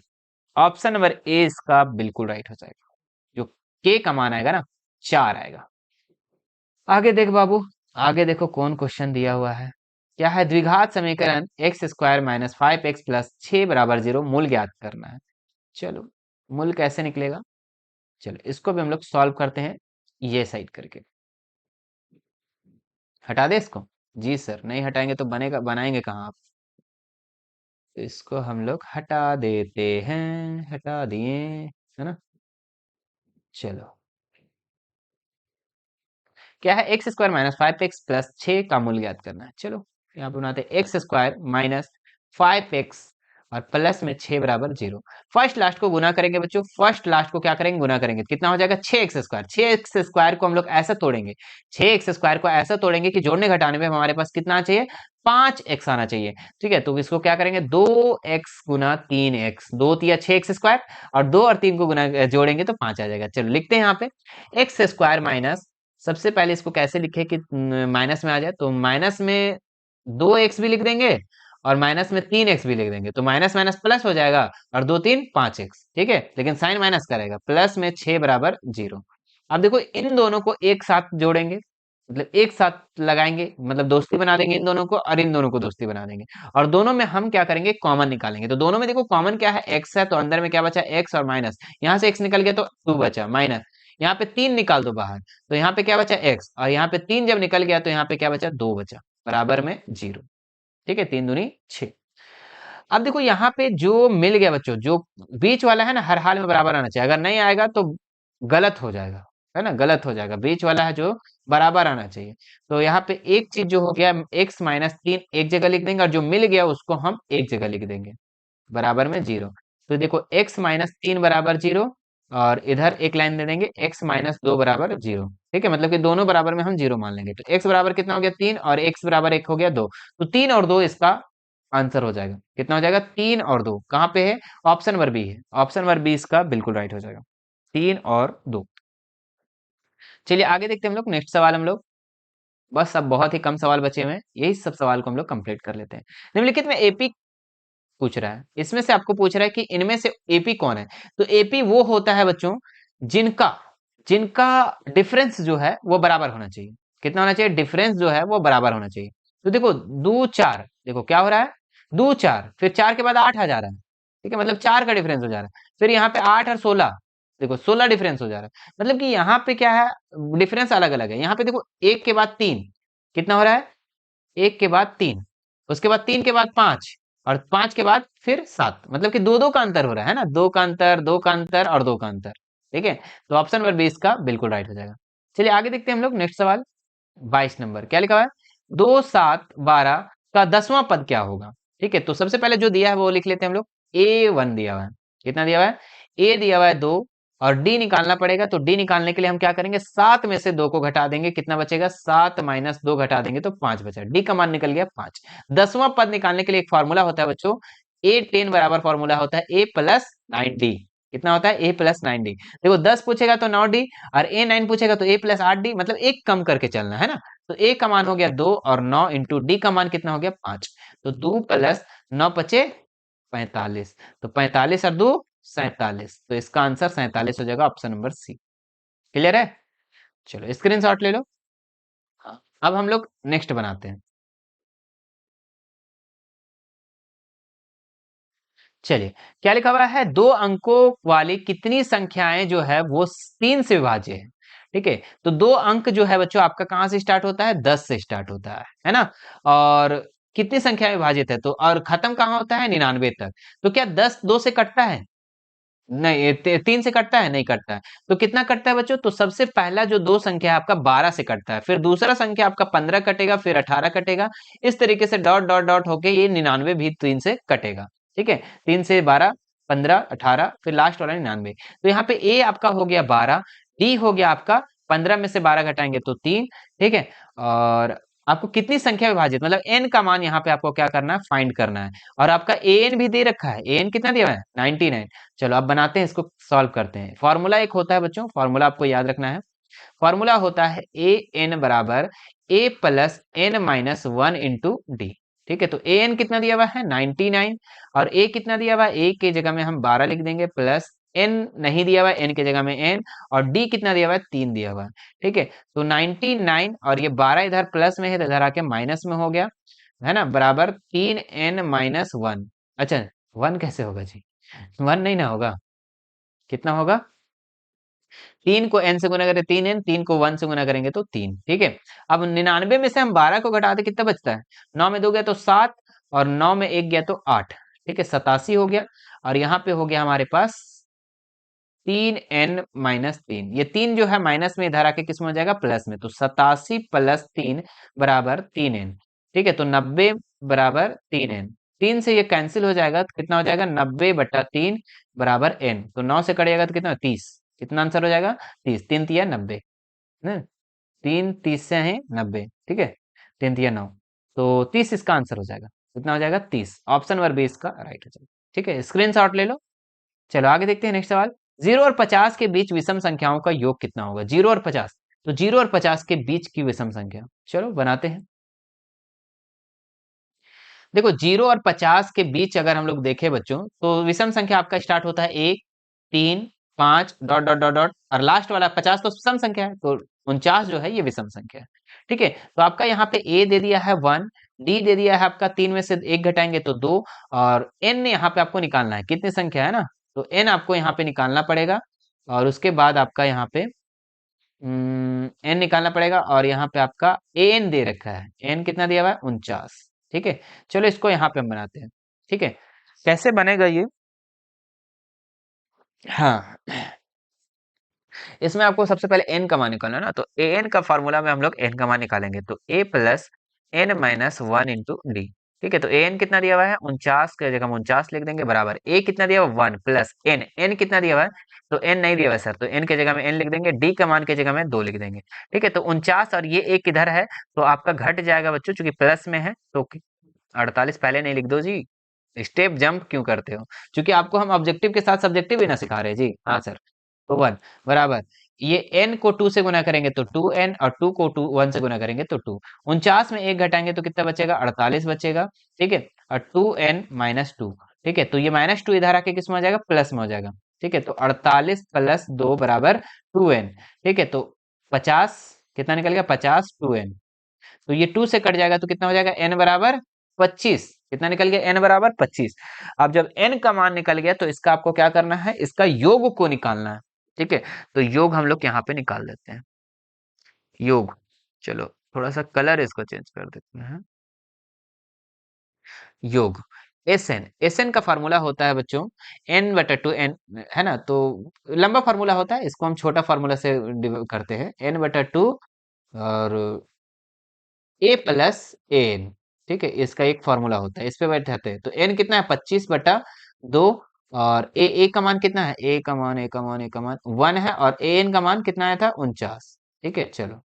option number A इसका बिल्कुल राइट हो जाएगा। जो के का मान आएगा ना 4 आएगा। आगे देख बाबू, आगे देखो कौन क्वेश्चन दिया हुआ है। क्या है? द्विघात समीकरण x square minus 5x plus 6 बराबर 0 मूल ज्ञात करना है। चलो, मूल कैसे निकलेगा? चलो इसको भी हम लोग सॉल्व करते हैं, ये साइड करके। हटा दे इसको। जी सर, नहीं हटाएंगे तो बनेगा, बनाएंगे कहाँ आप? तो इसको हम लोग हटा देते हैं, हटा दिए, है ना। चलो, क्या है? X square minus 5x plus 6 का मूल्य ज्ञात करना है। चलो यहाँ पे बनाते हैं एक्स स्क्वायर माइनस 5x और प्लस में 6 बराबर 0। फर्स्ट लास्ट को गुना करेंगे बच्चों, फर्स्ट लास्ट को क्या करेंगे? गुना करेंगे। कितना हो जाएगा? 6x square. 6x स्क्वायर को हम लोग ऐसा तोड़ेंगे, 6x स्क्वायर को ऐसा तोड़ेंगे कि जोड़ने घटाने में हमारे पास कितना चाहिए? 5x आना चाहिए। ठीक है, तो इसको क्या करेंगे? 2x गुना 3x, 2 तिया 6x स्क्वायर, और 2 और 3 को गुना जोड़ेंगे तो 5 आ जाएगा। चलो लिखते हैं यहाँ पे एक्स स्क्वायर माइनस, सबसे पहले इसको कैसे लिखे कि माइनस में आ जाए, तो माइनस में 2x भी लिख देंगे और माइनस में 3x भी लिख देंगे, तो माइनस माइनस प्लस हो जाएगा, और 2 3 5x। ठीक है, लेकिन साइन माइनस करेगा, प्लस में 6 बराबर 0। अब देखो इन दोनों को एक साथ जोड़ेंगे, मतलब एक साथ लगाएंगे, मतलब दोस्ती बना देंगे इन दोनों को, और इन दोनों को दोस्ती बना देंगे, और दोनों में हम क्या करेंगे? कॉमन निकालेंगे। तो दोनों में देखो कॉमन क्या है? x है, तो अंदर में क्या बचा? x और माइनस, यहाँ से x निकल गया तो 2 बचा, माइनस यहाँ पे 3 निकाल दो बाहर, तो यहाँ पे क्या बचा? x, और यहाँ पे 3 जब निकल गया तो यहाँ पे क्या बचा? 2 बचा, बराबर में 0। ठीक है, 3 दूनी 6। अब देखो यहाँ पे जो मिल गया बच्चों, जो बीच वाला है ना, हर हाल में बराबर आना चाहिए, अगर नहीं आएगा तो गलत हो जाएगा, है ना, गलत हो जाएगा। बीच वाला है जो बराबर आना चाहिए। तो यहाँ पे एक चीज जो हो गया, x माइनस 3 एक जगह लिख देंगे, और जो मिल गया उसको हम एक जगह लिख देंगे, बराबर में 0। तो देखो x माइनस 3 बराबर 0, और इधर एक लाइन दे देंगे x माइनस 2 बराबर 0। ठीक है, मतलब कि दोनों बराबर में हम 0 मान लेंगे। तो x बराबर कितना हो गया? 3, और x बराबर 1 हो गया 2। तो 3 और 2 इसका आंसर हो जाएगा। कितना हो जाएगा? 3 और 2 कहाँ पे है? ऑप्शन नंबर बी है, ऑप्शन नंबर बी इसका बिल्कुल राइट हो जाएगा, 3 और 2। चलिए आगे देखते हैं हम लोग, नेक्स्ट सवाल हम लोग, बस अब बहुत ही कम सवाल बचे हुए हैं, यही सब सवाल को हम लोग कंप्लीट कर लेते हैं। निम्नलिखित में एपी पूछ रहा है, इसमें से आपको पूछ रहा है कि इनमें से एपी कौन है। तो एपी वो होता है बच्चों जिनका जिनका डिफरेंस जो है वो बराबर होना चाहिए। कितना होना चाहिए? डिफरेंस जो है वो बराबर होना चाहिए। तो देखो 2 4, देखो क्या हो रहा है? 2 4, फिर 4 के बाद 8 आ जा रहा है। ठीक है, मतलब 4 का डिफरेंस हो जा रहा है। फिर यहाँ पे 8 और 16, देखो 16 डिफरेंस हो जा रहा है। मतलब कि यहाँ पे क्या है? डिफरेंस अलग अलग है। यहाँ पे देखो 1 के बाद 3, कितना हो रहा है? 1 के बाद 3, उसके बाद 3 के बाद 5, और 5 के बाद फिर 7, मतलब कि दो दो का अंतर हो रहा है ना, दो का अंतर, दो का अंतर और दो का अंतर। ठीक है, तो ऑप्शन नंबर बी इसका बिल्कुल राइट हो जाएगा। चलिए आगे देखते हैं हम लोग, नेक्स्ट सवाल 22 नंबर, क्या लिखा हुआ है? 2 7 12 का 10वां पद क्या होगा? ठीक है, तो सबसे पहले जो दिया है वो लिख लेते हैं हम लोग। A1 दिया हुआ है, कितना दिया हुआ है? A दिया हुआ है 2, और D निकालना पड़ेगा, तो D निकालने के लिए हम क्या करेंगे? 7 में से 2 को घटा देंगे, कितना बचेगा? 7 माइनस 2 घटा देंगे तो 5 बचा, D का मान निकल गया 5। 10वां पद निकालने के लिए एक फॉर्मूला होता है बच्चों, A10 बराबर फॉर्मूला होता है A प्लस 9D। कितना होता है? A plus 9D। देखो 10 पूछेगा तो 9D, और A9 पूछेगा तो A प्लस 8D, मतलब एक कम करके चलना है ना। तो A का मान हो गया 2, और 9 इंटू D का मान कितना हो गया? 5। तो 2 प्लस 9 पचे 45, तो 45 और 2 47, तो इसका आंसर 47 हो जाएगा, ऑप्शन नंबर सी। क्लियर है? चलो स्क्रीनशॉट ले लो। हाँ, अब हम लोग नेक्स्ट बनाते हैं। चलिए, क्या लिखा हुआ है? 2 अंकों वाली कितनी संख्याएं जो है वो 3 से विभाज्य है। ठीक है, तो 2 अंक जो है बच्चों आपका कहां से स्टार्ट होता है? 10 से स्टार्ट होता है ना। और कितनी संख्या विभाजित है, तो और खत्म कहां होता है? 99 तक। तो क्या 10 2 से कटता है? नहीं, 3 से कटता है? नहीं कटता है। तो कितना कटता है बच्चों? तो सबसे पहला जो दो संख्या है आपका 12 से कटता है, फिर दूसरा संख्या आपका 15 कटेगा, फिर 18 कटेगा। इस तरीके से डॉट डॉट डॉट होके ये 99 भी 3 से कटेगा। ठीक है, 3 से 12, 15, 18, फिर लास्ट वाला 99। तो यहाँ पे ए आपका हो गया 12, डी हो गया आपका 15 में से 12 घटाएंगे तो 3। ठीक है, और आपको कितनी संख्या विभाजित, मतलब एन का मान यहाँ पे आपको क्या करना है? फाइंड करना है। और आपका एन भी दे रखा है, एन कितना दिया हुआ है? 99। चलो अब बनाते हैं, इसको सॉल्व करते हैं। फॉर्मूला एक होता है बच्चों, फॉर्मूला आपको याद रखना है। फॉर्मूला होता है ए एन बराबर A plus N minus 1 into D. ठीक है, तो ए एन कितना दिया हुआ है? 99, और ए कितना दिया हुआ है? ए की जगह में हम 12 लिख देंगे, प्लस n नहीं दिया हुआ है, n की जगह में n, और d कितना दिया हुआ है, 3 दिया हुआ है। ठीक है, तो 99 और ये 12 इधर प्लस में है तो इधर आके माइनस में हो गया, है ना, बराबर 3n-1। अच्छा, 1 कैसे होगा जी, 1 नहीं ना होगा, कितना होगा, 3 को n से गुना करें 3n, 3 को 1 से गुना करेंगे तो 3। ठीक है, अब 99 में से हम 12 को घटाते कितना बचता है, 9 में 2 गया तो 7, और 9 में 1 गया तो 8। ठीक है, 87 हो गया, और यहाँ पे हो गया हमारे पास 3n-3। ये 3 जो है माइनस में इधर आके किस में हो जाएगा, प्लस में, तो 87 प्लस 3 बराबर 3n। ठीक है, तो 90 बराबर 3n, 3 से ये कैंसिल हो जाएगा तो कितना हो जाएगा, 90/3 बराबर n, तो 9 से कटेगा तो कितना, 30। कितना आंसर हो जाएगा, 30, 3 तिया 90, है 3 30 से है 90। ठीक है, 3 तिया 9, तो 30 इसका आंसर हो जाएगा, कितना हो जाएगा, 30, ऑप्शन नंबर बी इसका राइट हो जाएगा। ठीक है, स्क्रीनशॉट ले लो। चलो आगे देखते हैं नेक्स्ट सवाल। 0 और 50 के बीच विषम संख्याओं का योग कितना होगा, 0 और 50, तो 0 और 50 के बीच की विषम संख्या, चलो बनाते हैं। देखो 0 और 50 के बीच अगर हम लोग देखें बच्चों, तो विषम संख्या आपका स्टार्ट होता है 1, 3, 5 डॉट डॉट डॉट डॉट, और लास्ट वाला 50 तो सम संख्या है, तो 49 जो है ये विषम संख्या है। ठीक है, तो आपका यहाँ पे ए दे दिया है 1, डी दे दिया है आपका 3 में से 1 घटाएंगे तो 2, और एन यहाँ पे आपको निकालना है, कितनी संख्या है ना, तो एन आपको यहाँ पे निकालना पड़ेगा, और उसके बाद आपका यहाँ पे एन निकालना पड़ेगा, और यहाँ पे आपका एन दे रखा है, एन कितना दिया हुआ है, 49। ठीक है, चलो इसको यहाँ पे हम बनाते हैं। ठीक है, कैसे बनेगा ये, हाँ, इसमें आपको सबसे पहले एन का मान निकालना है ना, तो ए एन का फॉर्मूला में हम लोग एन का मान निकालेंगे, तो A plus N minus 1 into D. ठीक है, तो ए एन कितना दिया हुआ है, 49 की जगह हम 49 लिख देंगे, बराबर ए कितना दिया हुआ है, 1 प्लस एन, एन कितना दिया हुआ है, तो एन नहीं दिया हुआ है सर, तो एन की जगह में एन लिख देंगे, डी का मान की जगह में 2 लिख देंगे। ठीक है, तो 49 और ये एक इधर है, तो आपका घट जाएगा बच्चों, चूंकि प्लस में है तो 48 पहले नहीं लिख दो जी, स्टेप जंप क्यों करते हो, क्योंकि आपको हम ऑब्जेक्टिव के साथ सब्जेक्टिव भी ना सिखा रहे जी, हाँ सर, तो 1 बराबर, ये n को 2 से गुना करेंगे तो 2n, और 2 को 1 से गुना करेंगे तो 2। 49 में 1 घटाएंगे तो कितना बचेगा, 48 बचेगा। ठीक है, और 2n-2। ठीक है, तो ये -2 इधर आके किस में हो जाएगा, प्लस में हो जाएगा। ठीक है, तो 48 प्लस 2 बराबर 2n। ठीक है, तो 50 कितना निकल गया, 50 2n, तो ये 2 से कट जाएगा तो कितना हो जाएगा, n बराबर 25। कितना निकल गया, n बराबर 25। अब जब n का मान निकल गया तो इसका आपको क्या करना है, इसका योग को निकालना है। ठीक है, तो योग हम लोग यहाँ पे निकाल देते हैं, योग, चलो थोड़ा सा कलर इसको चेंज कर देते हैं, योग, एस एन का फार्मूला होता है बच्चों n/2n, है ना, तो लंबा फार्मूला होता है, इसको हम छोटा फार्मूला से करते हैं, n/2 और ए प्लस एन। ठीक है, इसका एक फॉर्मूला होता है, इस पे बैठाते हैं, तो एन कितना है, 25/2, और ए का मान कितना है, ए का मान 1 है, और ए एन का मान कितना आया था, 49। ठीक है, चलो,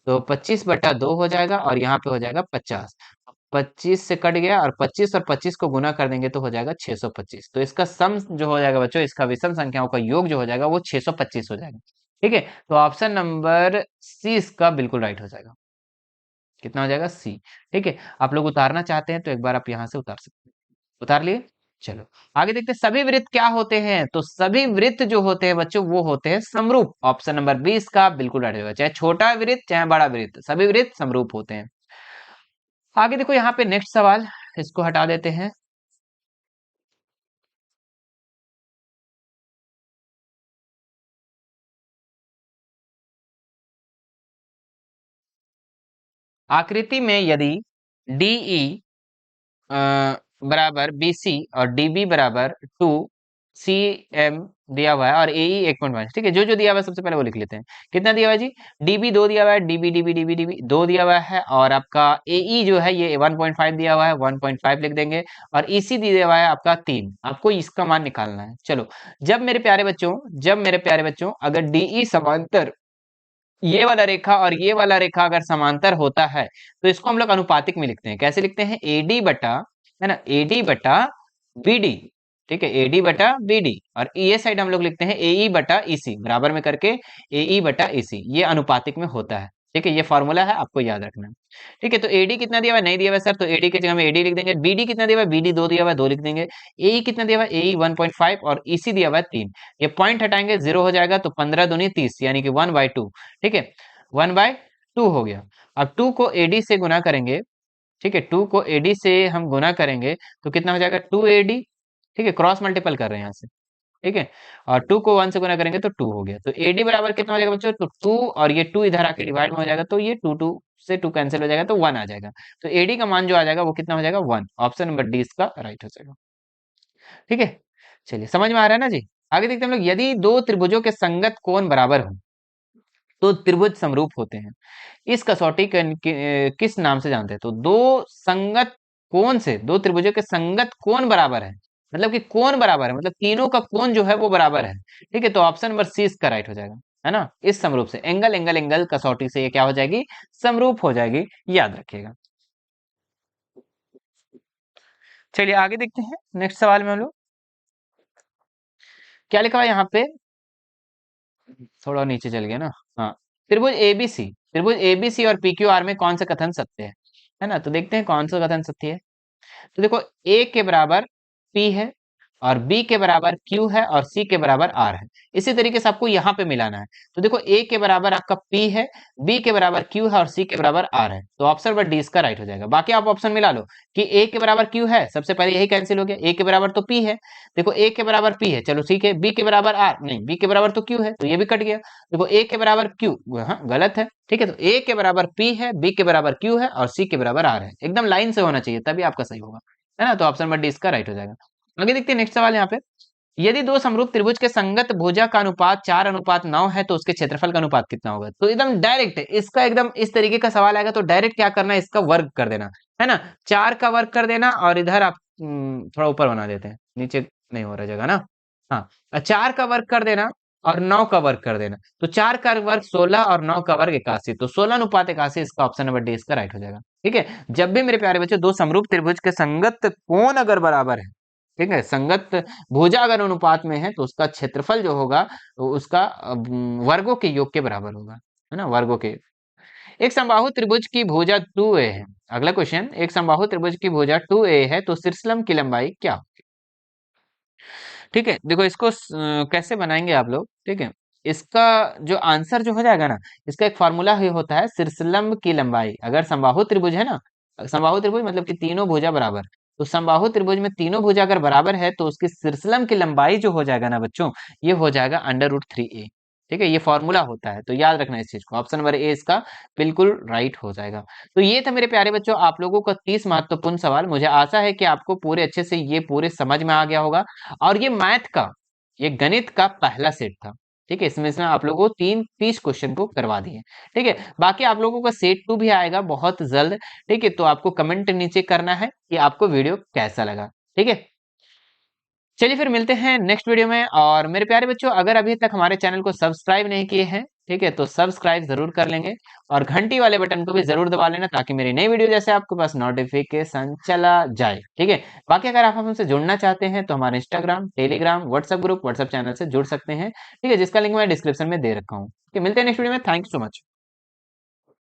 तो 25/2 हो जाएगा, और यहाँ पे हो जाएगा 50, 25 से कट गया, और 25 और 25 को गुना कर देंगे तो हो जाएगा 625। तो इसका सम जो हो जाएगा बच्चों, इसका विषम संख्याओं का योग जो हो जाएगा वो 625 हो जाएगा। ठीक है, तो ऑप्शन नंबर सी इसका बिल्कुल राइट हो जाएगा, कितना हो जाएगा, सी। ठीक है, आप लोग उतारना चाहते हैं तो एक बार आप यहां से उतार सकते हैं, उतार लिए। चलो आगे देखते हैं, सभी वृत्त क्या होते हैं, तो सभी वृत्त जो होते हैं बच्चों वो होते हैं समरूप, ऑप्शन नंबर 20 का बिल्कुल राइट होगा, चाहे छोटा वृत्त चाहे बड़ा वृत्त, सभी वृत्त समरूप होते हैं। आगे देखो यहाँ पे नेक्स्ट सवाल, इसको हटा देते हैं। आकृति में यदि डीई बराबर BC और DB बराबर 2 cm दिया हुआ है, और AE 1.5, ठीक है, जो जो दिया हुआ है सबसे पहले वो लिख लेते हैं। कितना दिया हुआ है जी, DB 2 दिया हुआ है, DB 2 दिया हुआ है, और आपका AE जो है ये 1.5 दिया हुआ है, 1.5 लिख देंगे, और EC दिया हुआ है आपका 3। आपको इसका मान निकालना है। चलो, जब मेरे प्यारे बच्चों अगर DE समांतर ये वाला रेखा और ये वाला रेखा अगर समांतर होता है तो इसको हम लोग अनुपातिक में लिखते हैं, कैसे लिखते हैं, AD बटा, है ना, AD बटा BD। ठीक है, AD बटा BD, और ये साइड हम लोग लिखते हैं AE बटा EC, बराबर में करके AE बटा EC, ये अनुपातिक में होता है। ठीक है, ये फॉर्मूला है, आपको याद रखना है। ठीक है, तो एडी कितना दिया हुआ है, नहीं दिया हुआ है सर, तो एडी की जगह हम एडी लिख देंगे। बीडी कितना दिया हुआ है, बीडी 2 दिया हुआ है, 2 लिख देंगे। एई कितना दिया हुआ है, एई 1.5 और ईसी दिया हुआ है 3। ये पॉइंट हटाएंगे 0 हो जाएगा, तो 15 दूनी 30 यानी कि 1/2। ठीक है, 1/2 हो गया। अब 2 को एडी से गुना करेंगे, ठीक है, 2 को एडी से हम गुना करेंगे तो कितना हो जाएगा, 2AD। ठीक है, क्रॉस मल्टीपल कर रहे हैं यहाँ से। ठीक है, और 2 को 1 से गुना करेंगे तो 2 हो गया। तो एडी बराबर कितना हो जाएगा बच्चों, तो 2 और ये 2 इधर आके डिवाइड में हो जाएगा, तो ये 2 से 2 कैंसिल हो जाएगा, तो 1 आ जाएगा। तो एडी का मान जो आ जाएगा वो कितना हो जाएगा, 1। ऑप्शन नंबर डी इसका राइट हो जाएगा। ठीक है, चलिए समझ में आ रहा है ना जी। आगे देखते हैं हम लोग, यदि दो त्रिभुजों के संगत कोण बराबर हो तो त्रिभुज समरूप होते हैं। इस कसौटी किस नाम से जानते हैं, तो दो संगत कोण से, दो त्रिभुजों के संगत कोण बराबर है, मतलब कि कोण बराबर है, मतलब तीनों का कोण जो है वो बराबर है। ठीक है, तो ऑप्शन नंबर सी इसका राइट हो जाएगा, है ना। इस समरूप से, एंगल एंगल एंगल कसौटी से ये क्या हो जाएगी, समरूप हो जाएगी, याद रखिएगा। चलिए आगे देखते हैं, नेक्स्ट सवाल में हम लोग क्या लिखा है यहाँ पे, थोड़ा नीचे चल गया ना। हाँ, त्रिभुज एबीसी और पीक्यूआर में कौन सा कथन सत्य है ना। तो देखते हैं कौन सा कथन सत्य है। तो देखो, ए के बराबर पी है और बी के बराबर क्यू है और सी के बराबर आर है। इसी तरीके से आपको यहाँ पे मिलाना है। तो देखो, ए के बराबर आपका पी है, बी के बराबर क्यू है और सी के बराबर आर है, तो ऑप्शन नंबर डी इसका राइट हो जाएगा। बाकी आप ऑप्शन मिला लो कि ए के बराबर क्यू है, सबसे पहले यही कैंसिल हो गया, ए के बराबर तो पी है। देखो, ए के बराबर पी है, चलो ठीक है, बी के बराबर आर नहीं, बी के बराबर तो क्यू है, तो ये भी कट गया। देखो, ए के बराबर क्यू, हाँ गलत है। ठीक है, तो ए के बराबर पी है, बी के बराबर क्यू है और सी के बराबर आर है, एकदम लाइन से होना चाहिए तभी आपका सही होगा, है ना। तो ऑप्शन नंबर डी इसका राइट हो जाएगा। आगे देखते हैं नेक्स्ट सवाल यहाँ पे, यदि दो समरूप त्रिभुज के संगत भुजा का अनुपात 4:9 है तो उसके क्षेत्रफल का अनुपात कितना होगा। तो एकदम डायरेक्ट है इसका, एकदम इस तरीके का सवाल आएगा तो डायरेक्ट क्या करना है, इसका वर्ग कर देना, है ना। 4 का वर्ग कर देना और इधर आप थोड़ा ऊपर बना देते हैं, नीचे नहीं हो रहा जगह ना। हाँ, 4 का वर्ग कर देना और 9 का वर्ग कर देना, तो 4 का वर्ग 16 और 9 का वर्ग 81, तो 16:81 इसका ऑप्शन नंबर डी इसका राइट हो जाएगा। ठीक है, जब भी मेरे प्यारे बच्चों दो समरूप त्रिभुज के संगत कोण अगर बराबर है, ठीक है, संगत भुजा अगर अनुपात में है तो उसका क्षेत्रफल जो होगा वो उसका वर्गों के योग के बराबर होगा, है ना, वर्गों के। एक समबाहु त्रिभुज की भुजा 2a है। अगला क्वेश्चन, एक समबाहु त्रिभुज की भुजा 2a है तो शीर्षलंब की लंबाई क्या। ठीक है, देखो इसको कैसे बनाएंगे आप लोग। ठीक है, इसका जो आंसर जो हो जाएगा ना, इसका एक फॉर्मूला ही होता है, शीर्षलंब की लंबाई। अगर समबाहु त्रिभुज है ना, समबाहु त्रिभुज मतलब कि तीनों भुजा बराबर, तो समबाहु त्रिभुज में तीनों भुजा अगर बराबर है तो उसकी शीर्षलंब की लंबाई जो हो जाएगा ना बच्चों, ये हो जाएगा √3a। ठीक है, ये फॉर्मूला होता है, तो याद रखना इस चीज को। ऑप्शन नंबर ए इसका बिल्कुल राइट हो जाएगा। तो ये था मेरे प्यारे बच्चों आप लोगों का 30 महत्वपूर्ण सवाल। मुझे आशा है कि आपको पूरे अच्छे से ये पूरे समझ में आ गया होगा। और ये मैथ का, ये गणित का पहला सेट था। ठीक है, इसमें से आप लोगों को 30 क्वेश्चन को करवा दिए। ठीक है, बाकी आप लोगों का सेट 2 भी आएगा बहुत जल्द। ठीक है, तो आपको कमेंट नीचे करना है कि आपको वीडियो कैसा लगा। ठीक है, चलिए फिर मिलते हैं नेक्स्ट वीडियो में। और मेरे प्यारे बच्चों, अगर अभी तक हमारे चैनल को सब्सक्राइब नहीं किए हैं, ठीक है, तो सब्सक्राइब जरूर कर लेंगे और घंटी वाले बटन को भी जरूर दबा लेना ताकि मेरी नई वीडियो जैसे आपके पास नोटिफिकेशन चला जाए। ठीक है, बाकी अगर आप हमसे जुड़ना चाहते हैं तो हमारे Instagram, Telegram, WhatsApp group, WhatsApp channel से जुड़ सकते हैं। ठीक है, जिसका लिंक मैं डिस्क्रिप्शन में दे रखा हूँ। मिलते हैं नेक्स्ट वीडियो में, थैंक यू सो मच।